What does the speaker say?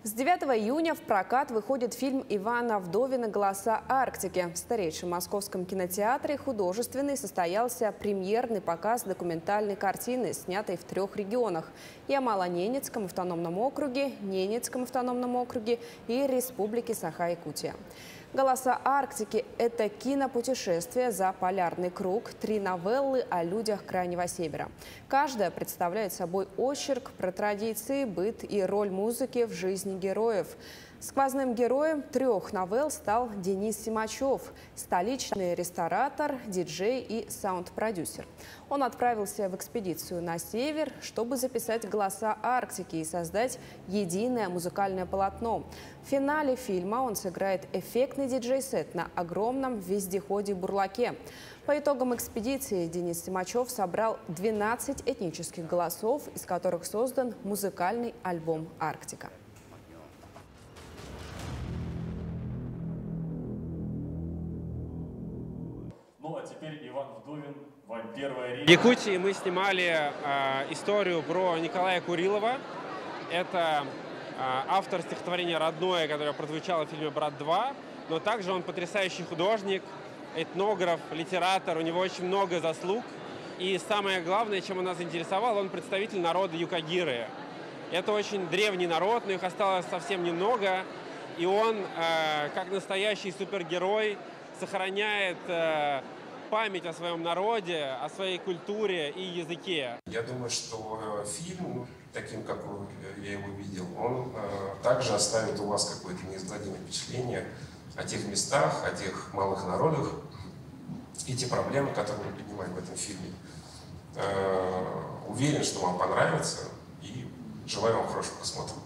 С 9 июня в прокат выходит фильм Ивана Вдовина «Голоса Арктики». В старейшем московском кинотеатре «Художественный» состоялся премьерный показ документальной картины, снятой в 3 регионах – Ямало-Ненецком автономном округе, Ненецком автономном округе и Республике Саха-Якутия. «Голоса Арктики» – это кинопутешествие за полярный круг, 3 новеллы о людях Крайнего Севера. Каждая представляет собой очерк про традиции, быт и роль музыки в жизни героев. Сквозным героем 3 новелл стал Денис Симачев, столичный ресторатор, диджей и саунд-продюсер. Он отправился в экспедицию на север, чтобы записать голоса Арктики и создать единое музыкальное полотно. В финале фильма он сыграет эффектный диджей-сет на огромном вездеходе-бурлаке. По итогам экспедиции Денис Симачев собрал 12 этнических голосов, из которых создан музыкальный альбом «Арктика». Ну а теперь Иван Вдовин, первая речь. В Якутии мы снимали историю про Николая Курилова. Это автор стихотворения «Родное», которое прозвучало в фильме «Брат 2». Но также он потрясающий художник, этнограф, литератор. У него очень много заслуг. И самое главное, чем он нас заинтересовал, он представитель народа Юкагиры. Это очень древний народ, но их осталось совсем немного. И он, как настоящий супергерой, сохраняет память о своем народе, о своей культуре и языке. Я думаю, что фильм, таким, как я его видел, он также оставит у вас какое-то неизгладимое впечатление о тех местах, о тех малых народах и те проблемы, которые мы поднимаем в этом фильме. Уверен, что вам понравится, и желаю вам хорошего просмотра.